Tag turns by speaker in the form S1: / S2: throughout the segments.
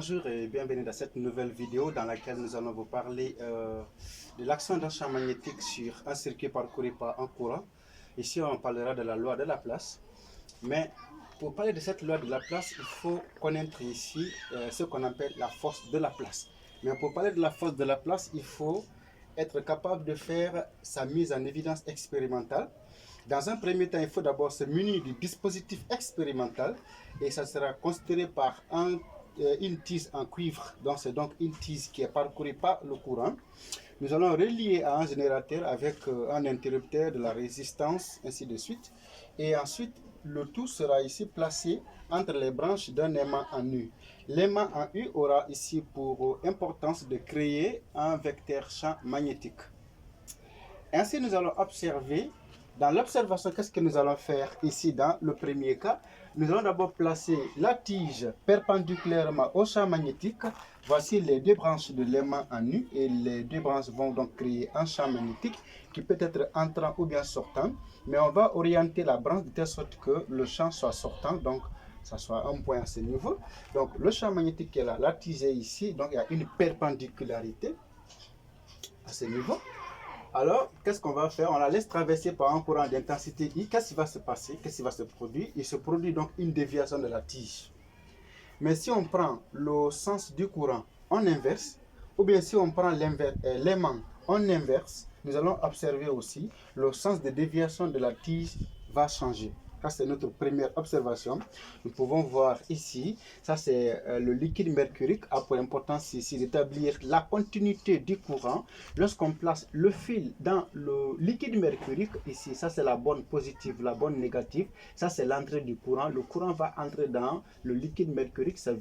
S1: Bonjour et bienvenue dans cette nouvelle vidéo dans laquelle nous allons vous parler de l'action d'un champ magnétique sur un circuit parcouru par un courant. Ici, on parlera de la loi de Laplace. Mais pour parler de cette loi de Laplace, il faut connaître ici ce qu'on appelle la force de Laplace. Mais pour parler de la force de Laplace, il faut être capable de faire sa mise en évidence expérimentale. Dans un premier temps, il faut d'abord se munir du dispositif expérimental et ça sera considéré par une tige en cuivre. Donc c'est donc une tige qui est parcourue par le courant. Nous allons relier à un générateur avec un interrupteur de la résistance, ainsi de suite. Et ensuite, le tout sera ici placé entre les branches d'un aimant en U. L'aimant en U aura ici pour importance de créer un vecteur champ magnétique. Ainsi, nous allons observer. Dans l'observation, qu'est-ce que nous allons faire ici dans le premier cas? Nous allons d'abord placer la tige perpendiculairement au champ magnétique. Voici les deux branches de l'aimant en U et les deux branches vont donc créer un champ magnétique qui peut être entrant ou bien sortant. Mais on va orienter la branche de telle sorte que le champ soit sortant, donc ça soit un point à ce niveau. Donc le champ magnétique est là, la tige est ici, donc il y a une perpendicularité à ce niveau. Alors, qu'est-ce qu'on va faire? On la laisse traverser par un courant d'intensité I. Qu'est-ce qui va se passer? Qu'est-ce qui va se produire? Il se produit donc une déviation de la tige. Mais si on prend le sens du courant en inverse, ou bien si on prend l'aimant en inverse, nous allons observer aussi le sens de déviation de la tige va changer. Ça, c'est notre première observation. Nous pouvons voir ici, ça c'est le liquide mercurique a pour importance ici d'établir la continuité du courant. Lorsqu'on place le fil dans le liquide mercurique, ici, ça c'est la bonne positive, la bonne négative. Ça c'est l'entrée du courant. Le courant va entrer dans le liquide mercurique, ça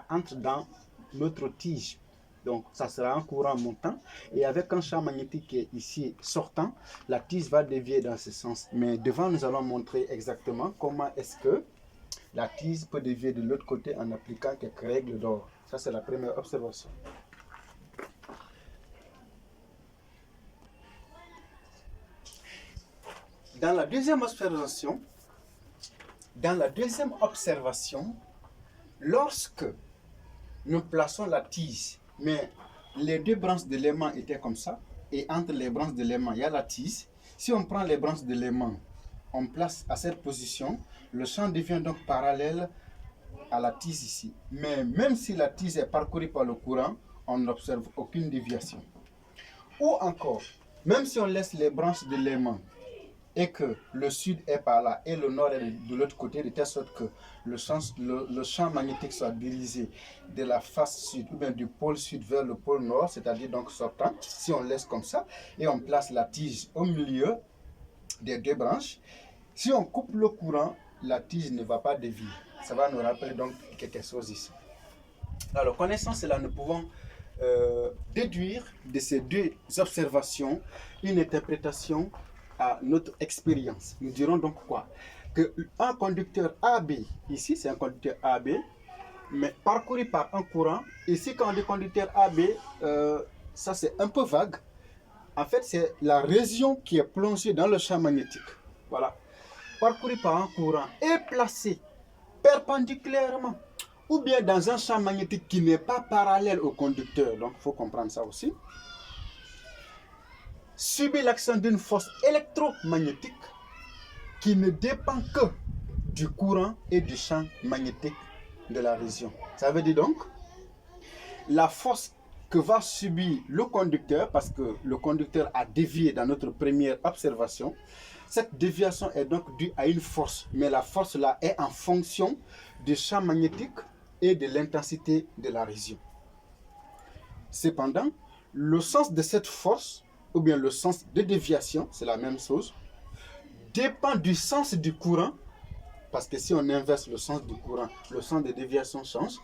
S1: entre dans notre tige. Donc, ça sera un courant montant. Et avec un champ magnétique qui est ici sortant, la tige va dévier dans ce sens. Mais devant, nous allons montrer exactement comment est-ce que la tige peut dévier de l'autre côté en appliquant quelques règles d'or. Ça, c'est la première observation. Dans la deuxième observation, lorsque nous plaçons la tige, mais les deux branches de l'aimant étaient comme ça, et entre les branches de l'aimant, il y a la tige. Si on prend les branches de l'aimant, on place à cette position, le champ devient donc parallèle à la tige ici. Mais même si la tige est parcourue par le courant, on n'observe aucune déviation. Ou encore, même si on laisse les branches de l'aimant et que le sud est par là et le nord est de l'autre côté, de telle sorte que le champ magnétique soit dirigé de la face sud ou bien du pôle sud vers le pôle nord, c'est-à-dire donc sortant, si on laisse comme ça et on place la tige au milieu des deux branches, si on coupe le courant, la tige ne va pas dévier. Ça va nous rappeler donc quelque chose ici. Alors, connaissant cela, nous pouvons déduire de ces deux observations une interprétation à notre expérience. Nous dirons donc quoi? Que un conducteur AB, ici c'est un conducteur AB, mais parcouru par un courant. Ici quand on dit conducteur AB, ça c'est un peu vague. En fait c'est la région qui est plongée dans le champ magnétique. Voilà. Parcouru par un courant et placé perpendiculairement ou bien dans un champ magnétique qui n'est pas parallèle au conducteur. Donc il faut comprendre ça aussi. Subit l'action d'une force électromagnétique qui ne dépend que du courant et du champ magnétique de la région. Ça veut dire donc la force que va subir le conducteur, parce que le conducteur a dévié dans notre première observation, cette déviation est donc due à une force, mais la force là est en fonction du champ magnétique et de l'intensité de la région. Cependant, le sens de cette force ou bien le sens de déviation, c'est la même chose, dépend du sens du courant, parce que si on inverse le sens du courant, le sens de déviation change,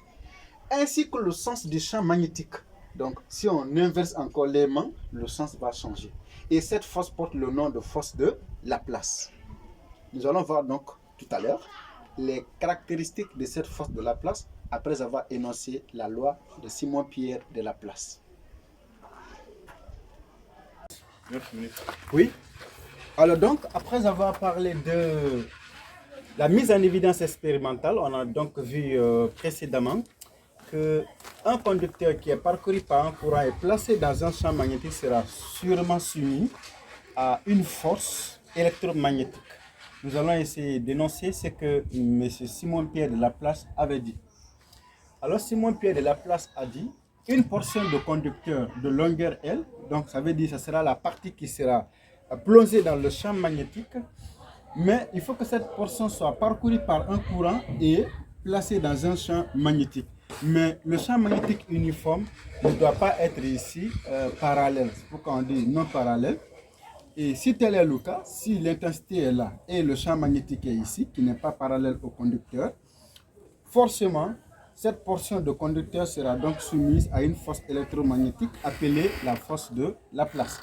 S1: ainsi que le sens du champ magnétique. Donc, si on inverse encore l'aimant, le sens va changer. Et cette force porte le nom de force de Laplace. Nous allons voir donc tout à l'heure les caractéristiques de cette force de Laplace après avoir énoncé la loi de Simon-Pierre de Laplace. Oui. Alors donc, après avoir parlé de la mise en évidence expérimentale, on a donc vu précédemment que un conducteur qui est parcouru par un courant et placé dans un champ magnétique sera sûrement soumis à une force électromagnétique. Nous allons essayer d'énoncer ce que M. Simon-Pierre de Laplace avait dit. Alors Simon-Pierre de Laplace a dit une portion de conducteur de longueur L, donc ça veut dire que ce sera la partie qui sera plongée dans le champ magnétique, mais il faut que cette portion soit parcourue par un courant et placée dans un champ magnétique. Mais le champ magnétique uniforme ne doit pas être ici parallèle, c'est pourquoi on dit non parallèle. Et si tel est le cas, si l'intensité est là et le champ magnétique est ici, qui n'est pas parallèle au conducteur, forcément, cette portion de conducteur sera donc soumise à une force électromagnétique appelée la force de Laplace.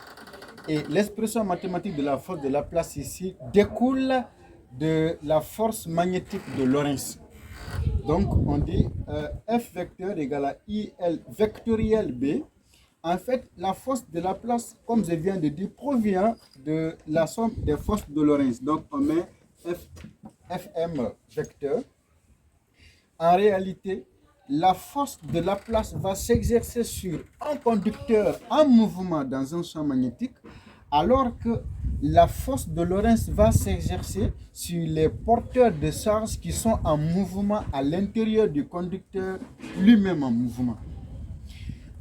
S1: Et l'expression mathématique de la force de Laplace ici découle de la force magnétique de Lorentz. Donc on dit F vecteur égale à IL vectoriel B. En fait, la force de Laplace, comme je viens de dire, provient de la somme des forces de Lorentz. Donc on met Fm vecteur. En réalité, la force de Laplace va s'exercer sur un conducteur en mouvement dans un champ magnétique, alors que la force de Lorentz va s'exercer sur les porteurs de charge qui sont en mouvement à l'intérieur du conducteur lui-même en mouvement.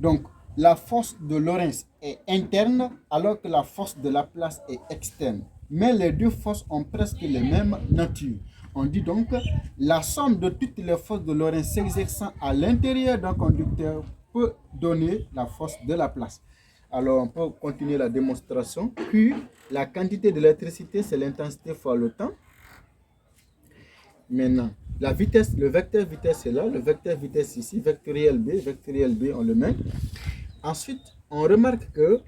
S1: Donc, la force de Lorentz est interne, alors que la force de Laplace est externe. Mais les deux forces ont presque les mêmes natures. On dit donc que la somme de toutes les forces de Lorentz s'exerçant à l'intérieur d'un conducteur peut donner la force de Laplace. Alors, on peut continuer la démonstration. Q, la quantité d'électricité, c'est l'intensité fois le temps. Maintenant, la vitesse, le vecteur vitesse est là, le vecteur vitesse ici, vectoriel B, on le met. Ensuite, on remarque que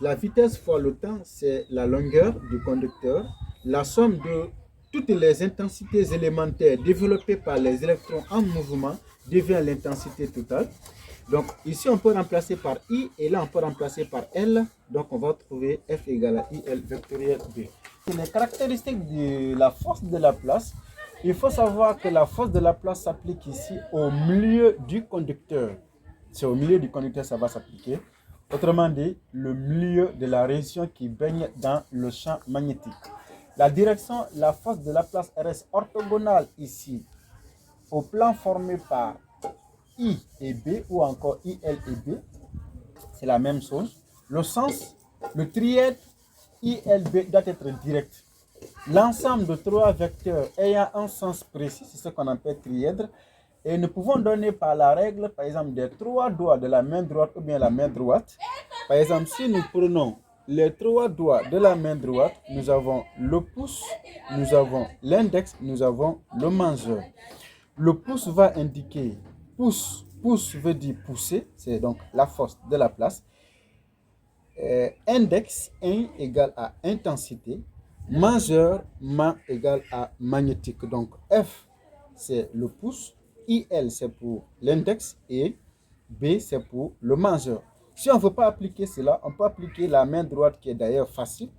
S1: la vitesse fois le temps, c'est la longueur du conducteur. La somme de toutes les intensités élémentaires développées par les électrons en mouvement devient l'intensité totale. Donc ici, on peut remplacer par I et là, on peut remplacer par L. Donc on va trouver F égale à IL vectoriel B. Les caractéristiques de la force de Laplace, il faut savoir que la force de Laplace s'applique ici au milieu du conducteur. C'est au milieu du conducteur que ça va s'appliquer. Autrement dit, le milieu de la région qui baigne dans le champ magnétique. La direction, la force de Laplace reste orthogonale ici au plan formé par I et B ou encore IL et B. C'est la même chose. Le sens, le trièdre ILB doit être direct. L'ensemble de trois vecteurs ayant un sens précis, c'est ce qu'on appelle trièdre. Et nous pouvons donner par la règle, par exemple, des trois doigts de la main droite ou bien la main droite. Par exemple, si nous prenons les trois doigts de la main droite, nous avons le pouce, nous avons l'index, nous avons le majeur. Le pouce va indiquer pouce. Pouce veut dire pousser, c'est donc la force de Laplace. Index 1 égale à intensité. Majeur, ma égale à magnétique. Donc F, c'est le pouce. IL, c'est pour l'index et B, c'est pour le majeur. Si on ne veut pas appliquer cela, on peut appliquer la main droite qui est d'ailleurs facile.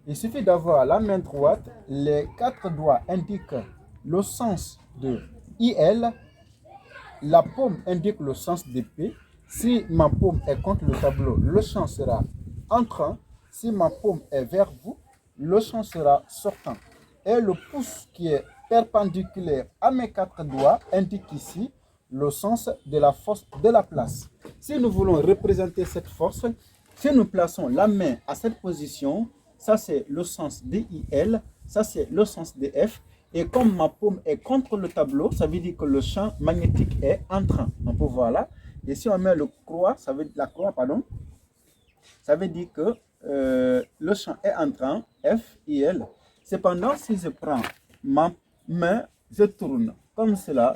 S1: Il suffit d'avoir la main droite, les quatre doigts indiquent le sens de IL, la paume indique le sens de P. Si ma paume est contre le tableau, le champ sera entrant. Si ma paume est vers vous, le champ sera sortant. Et le pouce qui est perpendiculaire à mes quatre doigts indique ici le sens de la force de Laplace. Si nous voulons représenter cette force, si nous plaçons la main à cette position, ça c'est le sens de IL, ça c'est le sens de F. Et comme ma paume est contre le tableau, ça veut dire que le champ magnétique est entrant. On peut voir là. Et si on met la croix, ça veut dire que le champ est entrant, F, IL. Cependant, si je prends ma main, je tourne comme cela.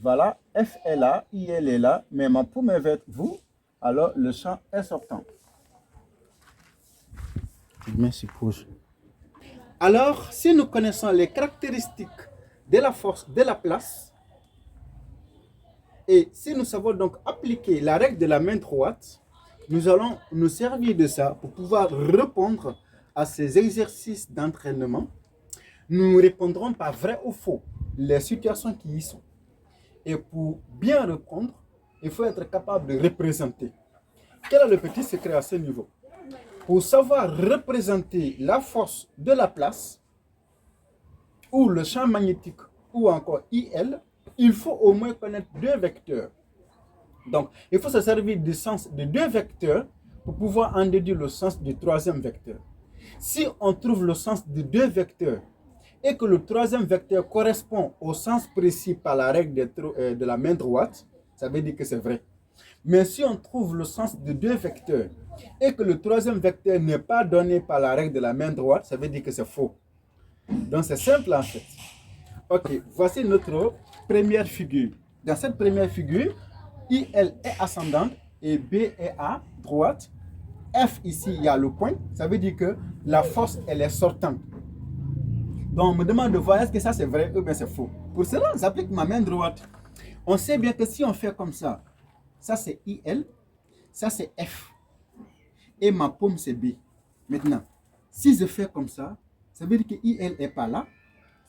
S1: Voilà, F est là, IL est là, mais ma paume est vers vous, alors le champ est sortant. Alors, si nous connaissons les caractéristiques de la force de Laplace, et si nous savons donc appliquer la règle de la main droite, nous allons nous servir de ça pour pouvoir répondre à ces exercices d'entraînement. Nous répondrons par vrai ou faux les situations qui y sont. Et pour bien répondre, il faut être capable de représenter. Quel est le petit secret à ce niveau? Pour savoir représenter la force de la place, ou le champ magnétique, ou encore IL, il faut au moins connaître deux vecteurs. Donc, il faut se servir du sens de deux vecteurs pour pouvoir en déduire le sens du troisième vecteur. Si on trouve le sens de deux vecteurs et que le troisième vecteur correspond au sens précis par la règle de la main droite, ça veut dire que c'est vrai. Mais si on trouve le sens de deux vecteurs et que le troisième vecteur n'est pas donné par la règle de la main droite, ça veut dire que c'est faux. Donc c'est simple en fait. Ok, voici notre première figure. Dans cette première figure, IL est ascendante et B est à droite. F ici, il y a le point. Ça veut dire que la force, elle est sortante. Donc on me demande de voir est-ce que ça c'est vrai ou bien c'est faux. Pour cela, j'applique ma main droite. On sait bien que si on fait comme ça c'est IL, ça c'est F. Et ma paume c'est B. Maintenant, si je fais comme ça veut dire que IL est pas là.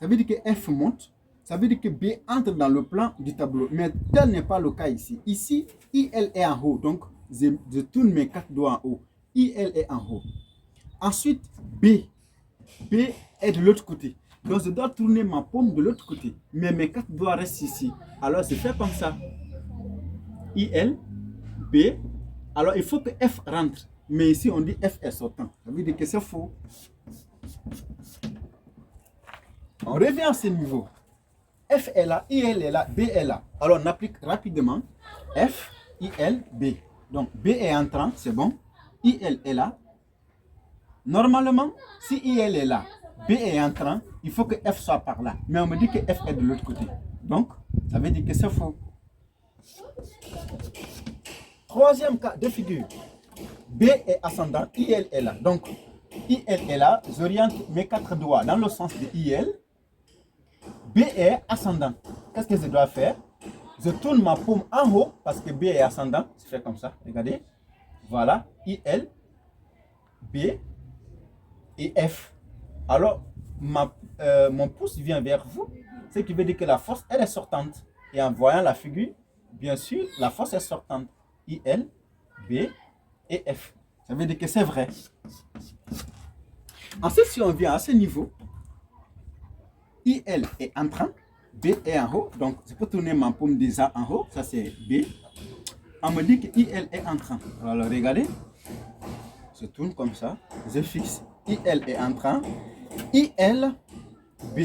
S1: Ça veut dire que F monte. Ça veut dire que B entre dans le plan du tableau. Mais tel n'est pas le cas ici. Ici, IL est en haut. Donc, je tourne mes quatre doigts en haut. IL est en haut. Ensuite, B. B est de l'autre côté. Donc, je dois tourner ma paume de l'autre côté. Mais mes quatre doigts restent ici. Alors, je fais comme ça. IL, B. Alors, il faut que F rentre. Mais ici, on dit F est sortant. Ça veut dire que c'est faux. On revient à ce niveau. F est là, IL est là, B est là. Alors, on applique rapidement F, IL, B. Donc, B est entrant, c'est bon. IL est là. Normalement, si IL est là, B est entrant, il faut que F soit par là. Mais on me dit que F est de l'autre côté. Donc, ça veut dire que c'est faux. Troisième cas de figure. B est ascendant, IL est là. Donc, IL est là, j'oriente mes quatre doigts dans le sens de IL. B est ascendant. Qu'est-ce que je dois faire? Je tourne ma paume en haut parce que B est ascendant. Je fais comme ça, regardez. Voilà, IL, B et F. Alors, mon pouce vient vers vous, ce qui veut dire que la force, elle est sortante. Et en voyant la figure, bien sûr, la force est sortante. IL, B et F. Ça veut dire que c'est vrai. Ensuite, si on vient à ce niveau, IL est entrant, B est en haut. Donc, je peux tourner ma paume déjà en haut. Ça, c'est B. On me dit que IL est entrant. Alors, regardez. Je tourne comme ça. Je fixe. IL est entrant. IL, B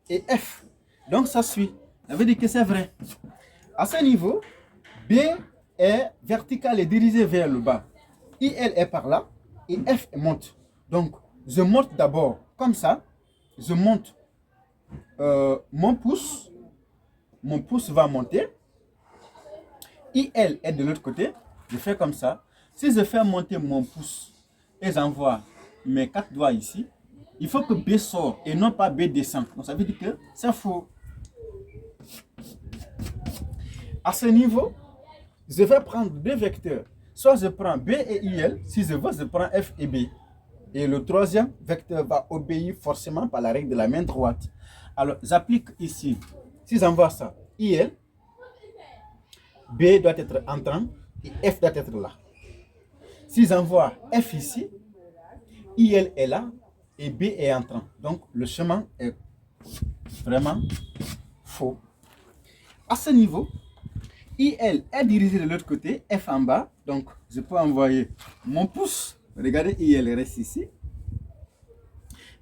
S1: et F. Donc, ça suit. Ça veut dire que c'est vrai. À ce niveau, B est vertical et dirigé vers le bas. IL est par là et F monte. Donc, je monte d'abord comme ça. Je monte mon pouce va monter. IL est de l'autre côté. Je fais comme ça. Si je fais monter mon pouce et j'envoie mes quatre doigts ici, il faut que B sort et non pas B descend. Donc ça veut dire que c'est faux. À ce niveau, je vais prendre deux vecteurs. Soit je prends B et IL, si je veux, je prends F et B. Et le troisième vecteur va obéir forcément par la règle de la main droite. Alors, j'applique ici, si j'envoie ça, IL, B doit être entrant et F doit être là. Si j'envoie F ici, IL est là et B est entrant. Donc, le chemin est vraiment faux. À ce niveau, IL est dirigé de l'autre côté, F en bas. Donc, je peux envoyer mon pouce. Regardez, IL reste ici.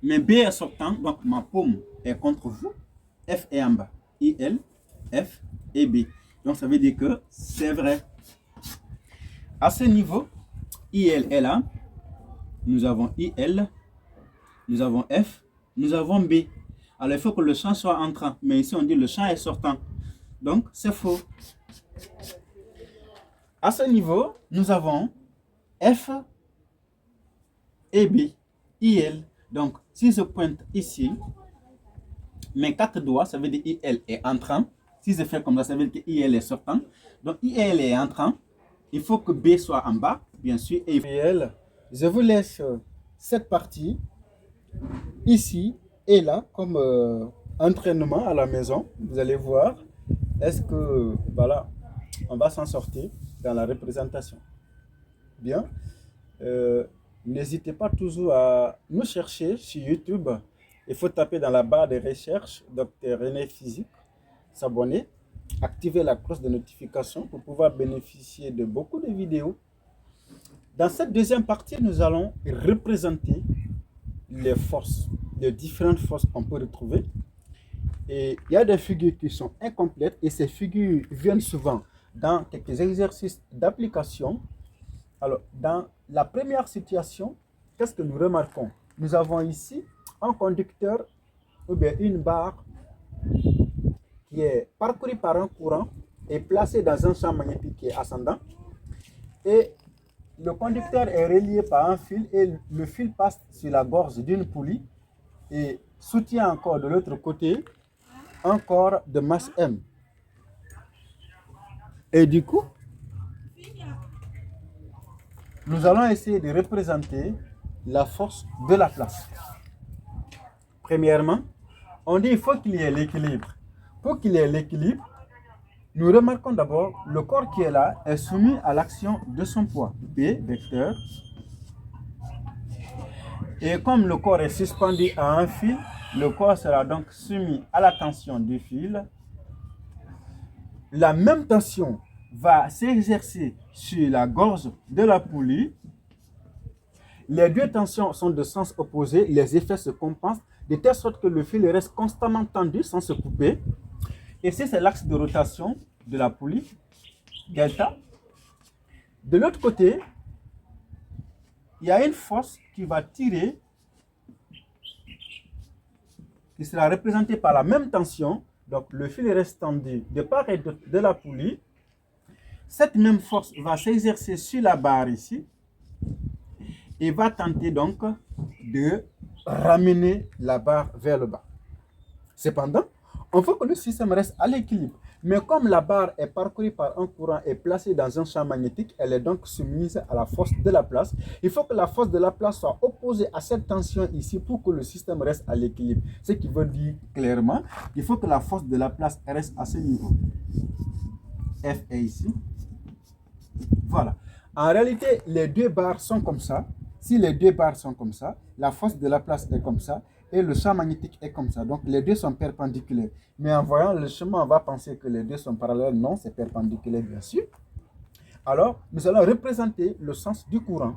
S1: Mais B est sortant, donc ma paume est contre vous. F est en bas. IL, F et B. Donc, ça veut dire que c'est vrai. À ce niveau, IL est là. Nous avons IL. Nous avons F. Nous avons B. Alors, il faut que le champ soit entrant. Mais ici, on dit le champ est sortant. Donc, c'est faux. À ce niveau, nous avons F et B. IL. Donc, si je pointe ici, mes quatre doigts, ça veut dire IL est entrant. Si je fais comme ça, ça veut dire que IL est sortant. Donc, IL est entrant. Il faut que B soit en bas, bien sûr. Et IL, je vous laisse cette partie ici et là comme entraînement à la maison. Vous allez voir. Est-ce que, voilà, on va s'en sortir dans la représentation. Bien. N'hésitez pas toujours à nous chercher sur YouTube. Il faut taper dans la barre de recherche Dr René Physique, s'abonner, activer la cloche de notification pour pouvoir bénéficier de beaucoup de vidéos. Dans cette deuxième partie, nous allons représenter les forces, les différentes forces qu'on peut retrouver. Et il y a des figures qui sont incomplètes et ces figures viennent souvent dans quelques exercices d'application. Alors, dans la première situation, qu'est-ce que nous remarquons? Nous avons ici un conducteur ou bien une barre qui est parcourue par un courant et placée dans un champ magnétique qui est ascendant. Et le conducteur est relié par un fil et le fil passe sur la gorge d'une poulie et soutient encore de l'autre côté un corps de masse M. Et du coup, nous allons essayer de représenter la force de la place. Premièrement, on dit qu'il faut qu'il y ait l'équilibre. Pour qu'il y ait l'équilibre, nous remarquons d'abord le corps qui est là est soumis à l'action de son poids, P, vecteur. Et comme le corps est suspendu à un fil, le corps sera donc soumis à la tension du fil. La même tension va s'exercer sur la gorge de la poulie. Les deux tensions sont de sens opposé, les effets se compensent de telle sorte que le fil reste constamment tendu sans se couper. Ici, c'est l'axe de rotation de la poulie, delta. De l'autre côté, il y a une force qui va tirer, qui sera représentée par la même tension. Donc, le fil reste tendu de part et d'autre de la poulie. Cette même force va s'exercer sur la barre ici et va tenter donc de ramener la barre vers le bas. Cependant, on veut que le système reste à l'équilibre. Mais comme la barre est parcourue par un courant et placée dans un champ magnétique, elle est donc soumise à la force de la place. Il faut que la force de la place soit opposée à cette tension ici pour que le système reste à l'équilibre. Ce qui veut dire clairement qu'il faut que la force de la place reste à ce niveau. F est ici. Voilà. En réalité, les deux barres sont comme ça. Si les deux barres sont comme ça, la force de la place est comme ça et le champ magnétique est comme ça. Donc, les deux sont perpendiculaires. Mais en voyant le chemin, on va penser que les deux sont parallèles. Non, c'est perpendiculaire, bien sûr. Alors, nous allons représenter le sens du courant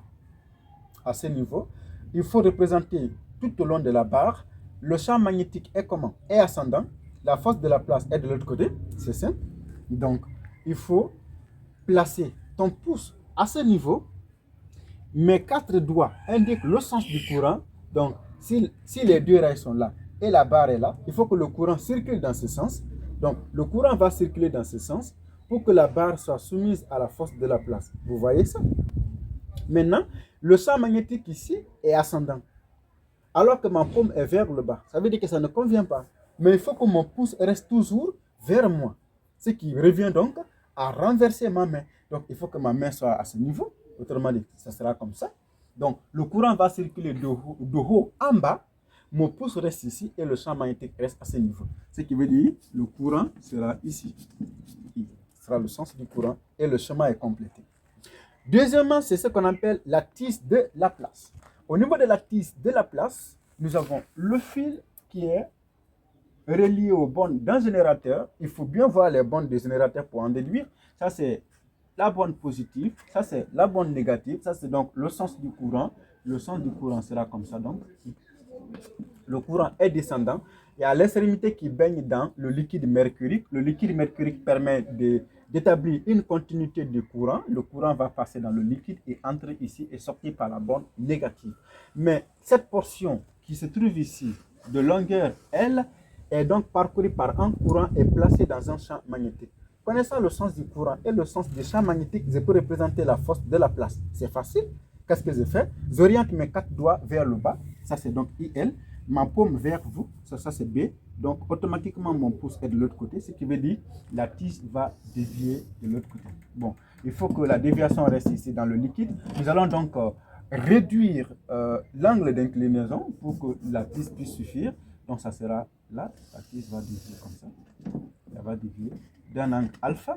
S1: à ce niveau. Il faut représenter tout au long de la barre. Le champ magnétique est comment? Est ascendant. La force de la place est de l'autre côté. C'est simple. Donc, il faut placer ton pouce à ce niveau. Mes quatre doigts indiquent le sens du courant. Donc, si les deux rails sont là et la barre est là, il faut que le courant circule dans ce sens. Donc, le courant va circuler dans ce sens pour que la barre soit soumise à la force de la place. Vous voyez ça? Maintenant, le champ magnétique ici est ascendant, alors que ma paume est vers le bas. Ça veut dire que ça ne convient pas. Mais il faut que mon pouce reste toujours vers moi. Ce qui revient donc à renverser ma main. Donc, il faut que ma main soit à ce niveau. Autrement dit, ça sera comme ça. Donc, le courant va circuler de haut en bas. Mon pouce reste ici et le champ magnétique reste à ce niveau. Ce qui veut dire que le courant sera ici. Ce sera le sens du courant et le chemin est complété. Deuxièmement, c'est ce qu'on appelle la tige de Laplace. Au niveau de la tige de Laplace, nous avons le fil qui est relié aux bornes d'un générateur. Il faut bien voir les bornes des générateurs pour en déduire. Ça, c'est la borne positive. Ça, c'est la borne négative. Ça, c'est donc le sens du courant. Le sens du courant sera comme ça. Donc, le courant est descendant. Il y a l'extrémité qui baigne dans le liquide mercurique. Le liquide mercurique permet d'établir une continuité de courant. Le courant va passer dans le liquide et entrer ici et sortir par la borne négative. Mais cette portion qui se trouve ici, de longueur L, est donc parcourue par un courant et placée dans un champ magnétique. Connaissant le sens du courant et le sens du champ magnétique, je peux représenter la force de la place. C'est facile. Qu'est-ce que je fais? J'oriente mes quatre doigts vers le bas. Ça, c'est donc IL. Ma paume vers vous. Ça c'est B. Donc, automatiquement, mon pouce est de l'autre côté. Ce qui veut dire que la tige va dévier de l'autre côté. Bon, il faut que la déviation reste ici dans le liquide. Nous allons donc réduire l'angle d'inclinaison pour que la tige puisse suffire. Donc, ça sera là. La tige va dévier comme ça. Elle va dévier d'un angle alpha.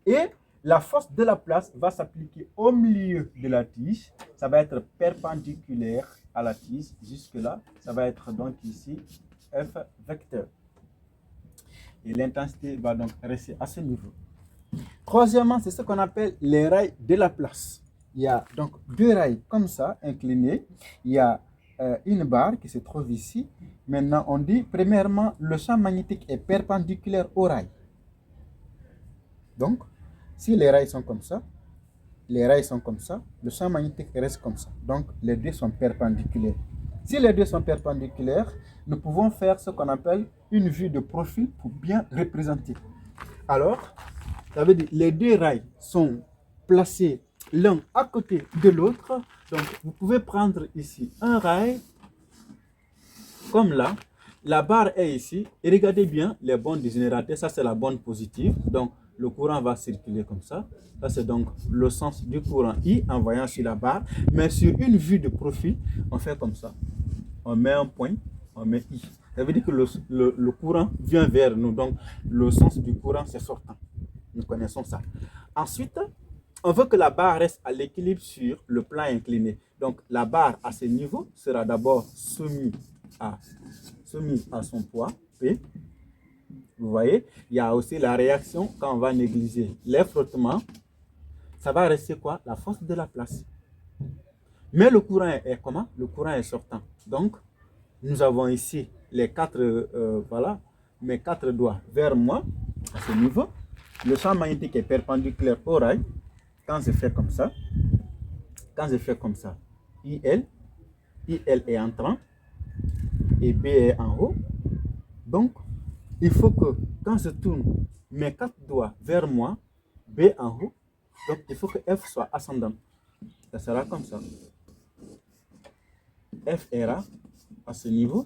S1: Et la force de la place va s'appliquer au milieu de la tige. Ça va être perpendiculaire à la tige. Jusque-là, ça va être donc ici F vecteur. Et l'intensité va donc rester à ce niveau. Troisièmement, c'est ce qu'on appelle les rails de la place. Il y a donc deux rails comme ça, inclinés. Il y a une barre qui se trouve ici. Maintenant, on dit, premièrement, le champ magnétique est perpendiculaire au rail. Donc, si les rails sont comme ça, le champ magnétique reste comme ça. Donc, les deux sont perpendiculaires. Si les deux sont perpendiculaires, nous pouvons faire ce qu'on appelle une vue de profil pour bien représenter. Alors, ça veut dire les deux rails sont placés l'un à côté de l'autre. Donc, vous pouvez prendre ici un rail comme là. La barre est ici. Et regardez bien les bonnes du générateur. Ça, c'est la bonne positive. Donc, le courant va circuler comme ça. Ça, c'est donc le sens du courant I en voyant sur la barre. Mais sur une vue de profil, on fait comme ça. On met un point, on met I. Ça veut dire que le courant vient vers nous. Donc, le sens du courant, c'est sortant. Nous connaissons ça. Ensuite, on veut que la barre reste à l'équilibre sur le plan incliné. Donc, la barre à ce niveau sera d'abord soumise à son poids, P. Vous voyez, il y a aussi la réaction quand on va négliger les frottements. Ça va rester quoi? La force de la place. Mais le courant est comment? Le courant est sortant. Donc, nous avons ici les voilà, mes quatre doigts vers moi, à ce niveau. Le champ magnétique est perpendiculaire au rail. Quand je fais comme ça, IL est entrant et B est en haut. Donc, il faut que quand je tourne mes quatre doigts vers moi, B en haut, donc il faut que F soit ascendant. Ça sera comme ça. F est là, à ce niveau.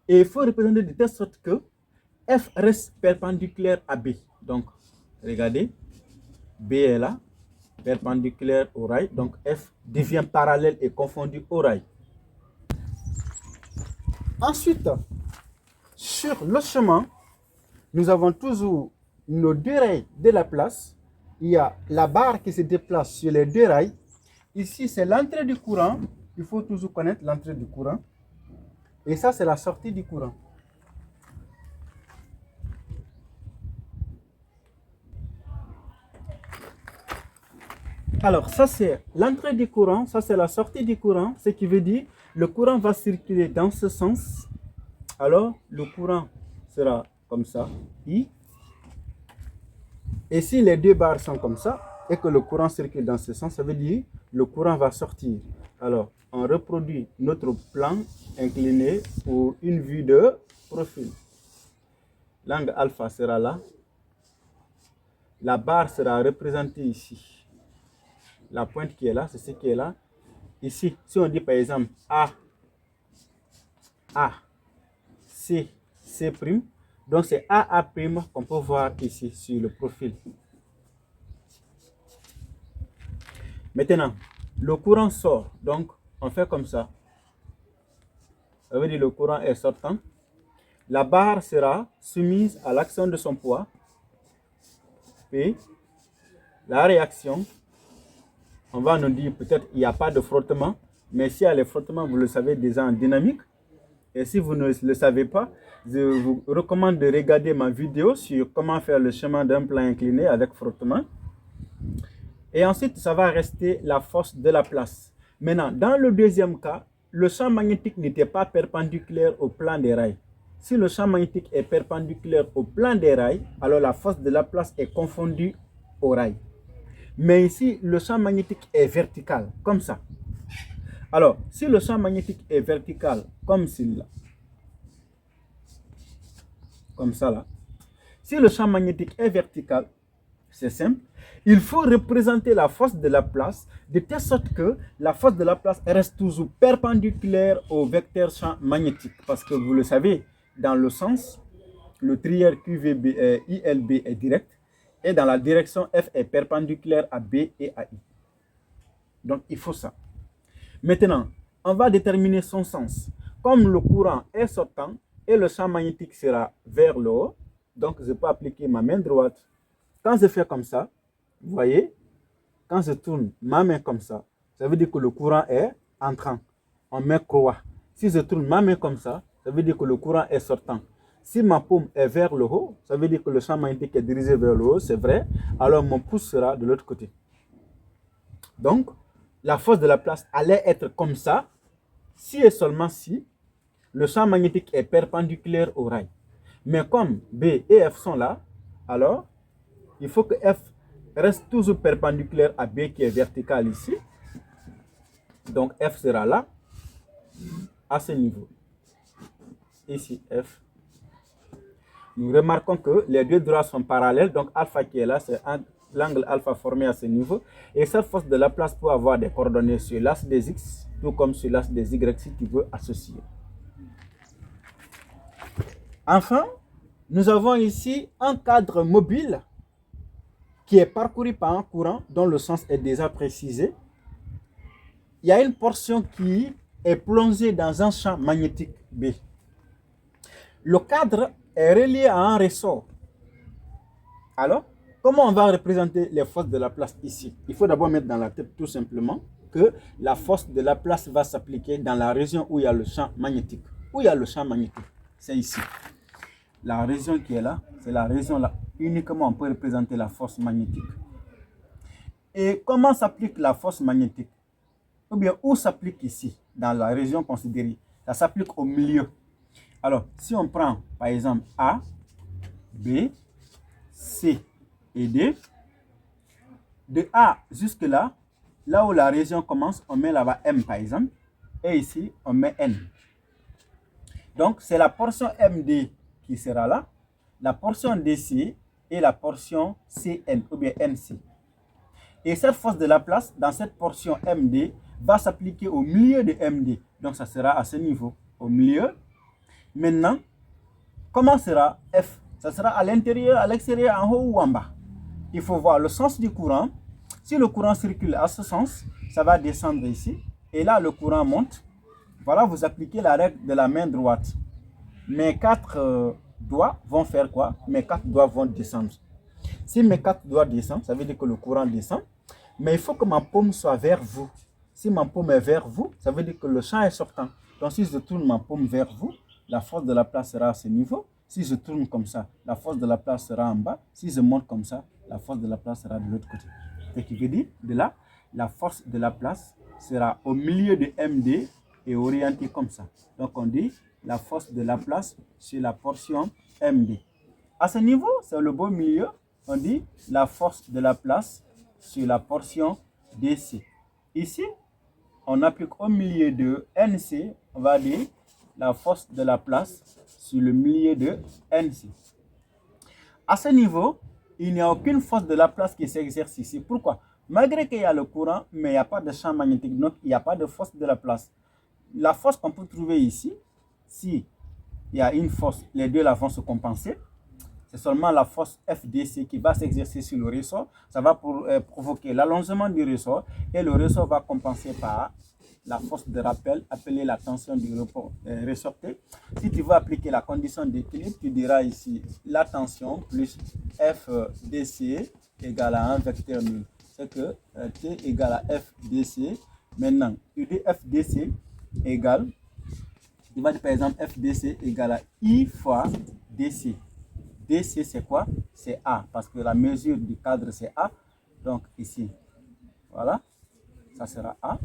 S1: Et il faut représenter de telle sorte que F reste perpendiculaire à B. Donc, regardez, B est là, perpendiculaire au rail. Donc, F devient parallèle et confondu au rail. Ensuite, sur le chemin, nous avons toujours nos deux rails de la place. Il y a la barre qui se déplace sur les deux rails. Ici, c'est l'entrée du courant. Il faut toujours connaître l'entrée du courant. Et ça, c'est la sortie du courant. Alors, ça, c'est l'entrée du courant. Ça, c'est la sortie du courant. Ce qui veut dire le courant va circuler dans ce sens. Alors, le courant sera comme ça, I. Et si les deux barres sont comme ça, et que le courant circule dans ce sens, ça veut dire le courant va sortir. Alors, on reproduit notre plan incliné pour une vue de profil. L'angle alpha sera là. La barre sera représentée ici. La pointe qui est là, c'est ce qui est là. Ici, si on dit par exemple A, C, C', donc c'est AA' qu'on peut voir ici sur le profil. Maintenant, le courant sort, donc on fait comme ça. Ça veut dire le courant est sortant. La barre sera soumise à l'action de son poids. P. La réaction, on va nous dire peut-être qu'il n'y a pas de frottement, mais s'il y a les frottements, vous le savez déjà en dynamique. Et si vous ne le savez pas, je vous recommande de regarder ma vidéo sur comment faire le chemin d'un plan incliné avec frottement. Et ensuite, ça va rester la force de la place. Maintenant, dans le deuxième cas, le champ magnétique n'était pas perpendiculaire au plan des rails. Si le champ magnétique est perpendiculaire au plan des rails, alors la force de la place est confondue au rail. Mais ici, le champ magnétique est vertical, comme ça. Alors, si le champ magnétique est vertical, comme celui-là, comme ça là, si le champ magnétique est vertical, c'est simple, il faut représenter la force de la place de telle sorte que la force de la place reste toujours perpendiculaire au vecteur champ magnétique. Parce que vous le savez, dans le sens, le trieur QVB, ILB est direct, et dans la direction F est perpendiculaire à B et à I. Donc, il faut ça. Maintenant, on va déterminer son sens. Comme le courant est sortant et le champ magnétique sera vers le haut, donc je peux appliquer ma main droite. Quand je fais comme ça,
S2: vous voyez, quand je tourne ma main comme ça veut dire que le courant est entrant. On met croix. Si je tourne ma main comme ça veut dire que le courant est sortant. Si ma paume est vers le haut, ça veut dire que le champ magnétique est dirigé vers le haut, c'est vrai. Alors mon pouce sera de l'autre côté. Donc, la force de la place allait être comme ça, si et seulement si le champ magnétique est perpendiculaire au rail. Mais comme B et F sont là, alors il faut que F reste toujours perpendiculaire à B qui est vertical ici. Donc F sera là, à ce niveau. Ici, F. Nous remarquons que les deux droits sont parallèles, donc alpha qui est là, c'est l'angle alpha formé à ce niveau. Et cette force de Laplace peut avoir des coordonnées sur l'axe des X, tout comme sur l'axe des Y si tu veux associer. Enfin, nous avons ici un cadre mobile qui est parcouru par un courant dont le sens est déjà précisé. Il y a une portion qui est plongée dans un champ magnétique B. Le cadre est relié à un ressort. Alors, comment on va représenter les forces de Laplace ici? Il faut d'abord mettre dans la tête tout simplement que la force de Laplace va s'appliquer dans la région où il y a le champ magnétique. Où il y a le champ magnétique? C'est ici. La région qui est là, c'est la région là. Uniquement, on peut représenter la force magnétique. Et comment s'applique la force magnétique? Ou bien, où s'applique ici, dans la région considérée? Ça s'applique au milieu. Alors, si on prend, par exemple, A, B, C et D, de A jusque là, là où la région commence, on met là-bas M, par exemple, et ici, on met N. Donc, c'est la portion MD qui sera là, la portion DC et la portion CN, ou bien NC. Et cette force de Laplace, dans cette portion MD, va s'appliquer au milieu de MD. Donc, ça sera à ce niveau, au milieu. Maintenant, comment sera F? Ça sera à l'intérieur, à l'extérieur, en haut ou en bas. Il faut voir le sens du courant. Si le courant circule à ce sens, ça va descendre ici. Et là, le courant monte. Voilà, vous appliquez la règle de la main droite. Mes 4 doigts vont faire quoi? Mes 4 doigts vont descendre. Si mes 4 doigts descendent, ça veut dire que le courant descend. Mais il faut que ma paume soit vers vous. Si ma paume est vers vous, ça veut dire que le champ est sortant. Donc si je tourne ma paume vers vous, la force de Laplace sera à ce niveau. Si je tourne comme ça, la force de Laplace sera en bas. Si je monte comme ça, la force de Laplace sera de l'autre côté. Ce qui veut dire, de là, la force de Laplace sera au milieu de MD et orientée comme ça. Donc on dit la force de Laplace sur la portion MD. À ce niveau, c'est le beau milieu. On dit la force de Laplace sur la portion DC. Ici, on applique au milieu de NC, on va dire la force de Laplace sur le milieu de NC. À ce niveau, il n'y a aucune force de Laplace qui s'exerce ici. Pourquoi? Malgré qu'il y a le courant, mais il n'y a pas de champ magnétique, donc il n'y a pas de force de Laplace. La force qu'on peut trouver ici, si il y a une force, les deux là vont se compenser. C'est seulement la force FDC qui va s'exercer sur le ressort. Ça va provoquer l'allongement du ressort et le ressort va compenser par la force de rappel appelée la tension du ressorté. Si tu veux appliquer la condition d'équilibre, tu diras ici la tension plus FDC égale à un vecteur nul. C'est que T égale à FDC. Maintenant, tu dis FDC égale, tu vas dire par exemple FDC égale à I fois DC. DC c'est quoi? C'est A, parce que la mesure du cadre c'est A. Donc ici, voilà, ça sera A.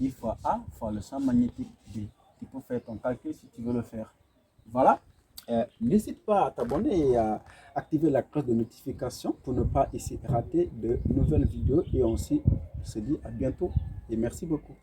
S2: I fois A fois le champ magnétique B. Tu peux faire ton calcul si tu veux le faire. Voilà. N'hésite pas à t'abonner et à activer la cloche de notification pour ne pas rater de nouvelles vidéos. Et on se dit à bientôt et merci beaucoup.